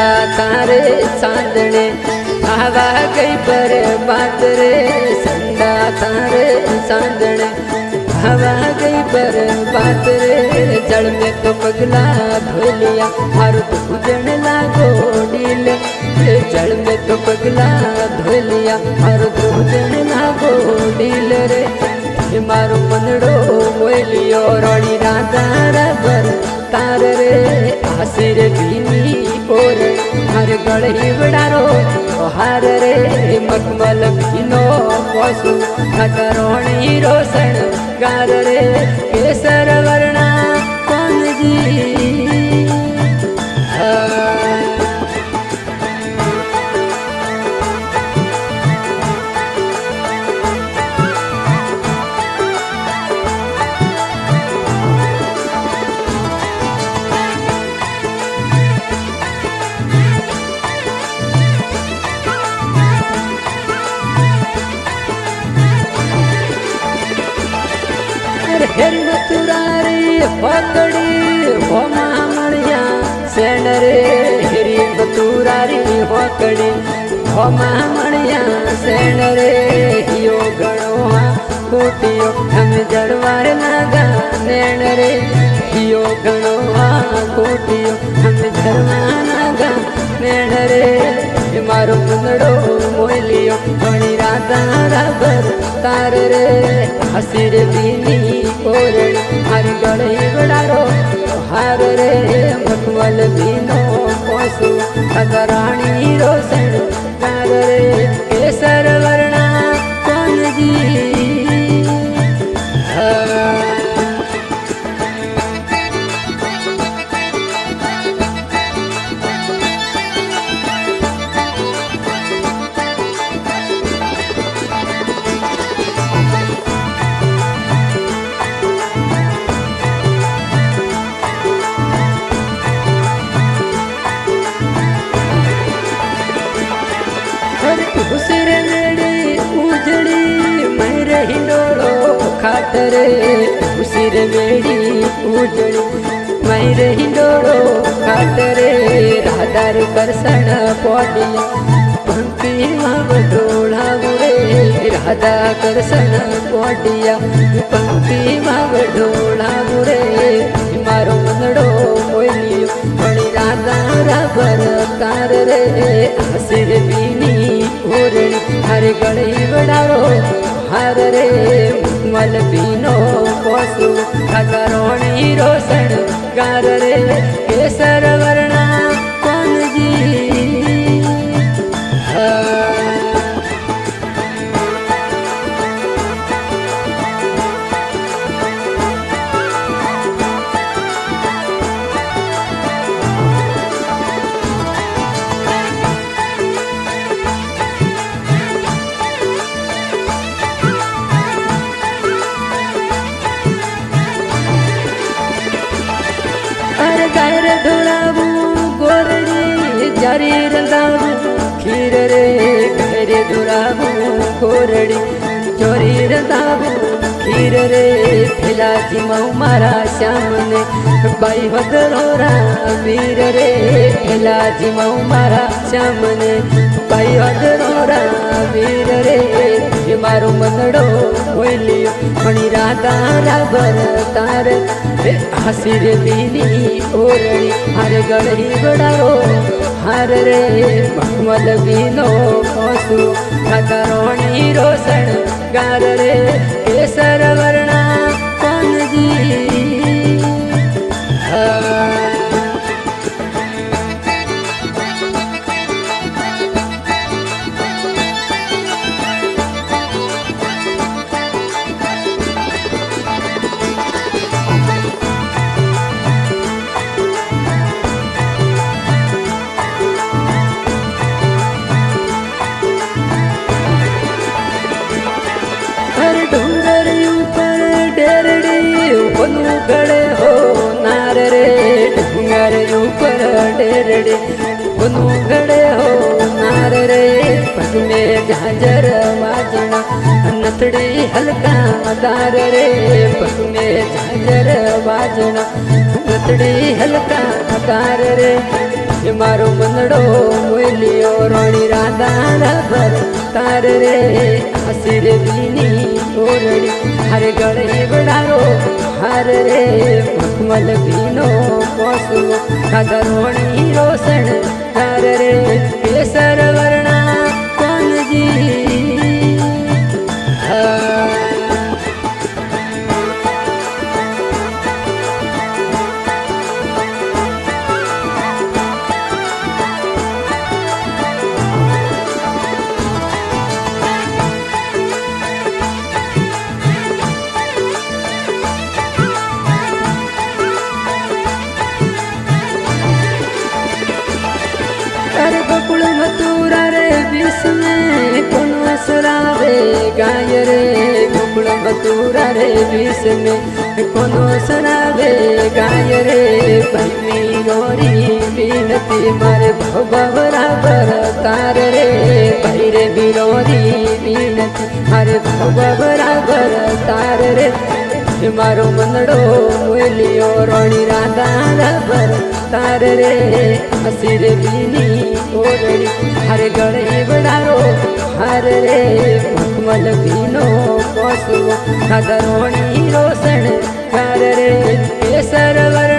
संडा तारे चांदने आवा गई पर बात रे संडा तारे चांदने आवा गई पर बात रे जल में तो पगला धो लिया और पूजन लागो नील जल में तो पगला धो लिया और पूजन लागो नील रे मारो मनड़ो मोलियो रोड़ी राधा रबर तार रे आसिर भीनी पोर हर गढ़ी बड़ारो हार रे मखमल भीनो पशु खतरोणी रोशन गार रे केसर वर्णा कौन जी हेरी तुरारी पकड़ी हो मामड़िया सेन रे हेरी तुरारी पकड़ी हो मामड़िया सेन रे यो गणो कोटियो हम जड़वार लगा नैन रे यो गणो कोटियो हम जड़वार लगा नैन रे मारो मुंदड़ो मोलियो घणी राधा रबर तार रे हसीर बीनी ओरण हर गढ़ी बड़ारो हार रे मखमल बीनो पशु खतराणी रोशन कार रे केसर वर्णा कौन जी उसिर मेड़ी उजड़ी मैरे हिंडोड़ो खाटरे उसिर मेड़ी उजड़ी मैरे हिंडोड़ो खाटरे राधार करसण पौड़िया पंक्ति मावडोला बुरे राधा करसण पौड़िया पंक्ति मावडोला बुरे मारो मनड़ो मोलियो बड़ी राधा रबर तार रे हसिर बीनी ओरणी हर गढ़ी बड़ारो हर रे मल बीनो पशु खतरोणी रोशन गार रे केसर वर्णा कौन जी गायर ढोलाबू गोरड़ी जारी रंदाबू खीर रे गायर ढोलाबू गोरड़ी चोरी रंदाबू खीर रे फिला जिमाऊ मारा श्याम ने बाई वदरोरा वीर रे फिला जिमाऊ मारा श्याम ने बाई वदरोरा वीर रे मारो मनड़ो बोलियो मणि राधा रबर तार हसिर बीनी ओरणी हर गढ़ी बड़ारो हर रे मखमल बीनो पशु खतरोणी रोशन गार रे केसर वर्णा कौन जी गड़े हो नार रे डूंगर ऊपर डेरड़े बनु गड़े हो नार रे पग में झांझर बाजना नथड़ी हल्का दार रे पग में झांझर बाजना नथड़ी हल्का दार रे मारो मनड़ो मोलियो रोणी राधा भर तार रे आसिर बीनी ओरड़ी हर गड़े बड़ारो हर रे मखमल बीनो कोसलो राधा रोणी रोशन तार रे केसर वर्णा कौन जी अरे गोकुल मथुरा रे विष में कौन सरावे गाय रे गोकुल मथुरा रे विष में कौन सरावे गाय रे भाई गोरी बीनती मारे भवरा बर तार रे भाई रे बिरोरी बीनती मारे भवरा बर तार रे मारो मनड़ो मोलियो रोणी राधा भर तार रे हसीर बीनी ओरड़ी हर गड़े बड़ारो हर रे मखमल बीनो कोसलो राधा रोणी रोशन तार रे केसर वर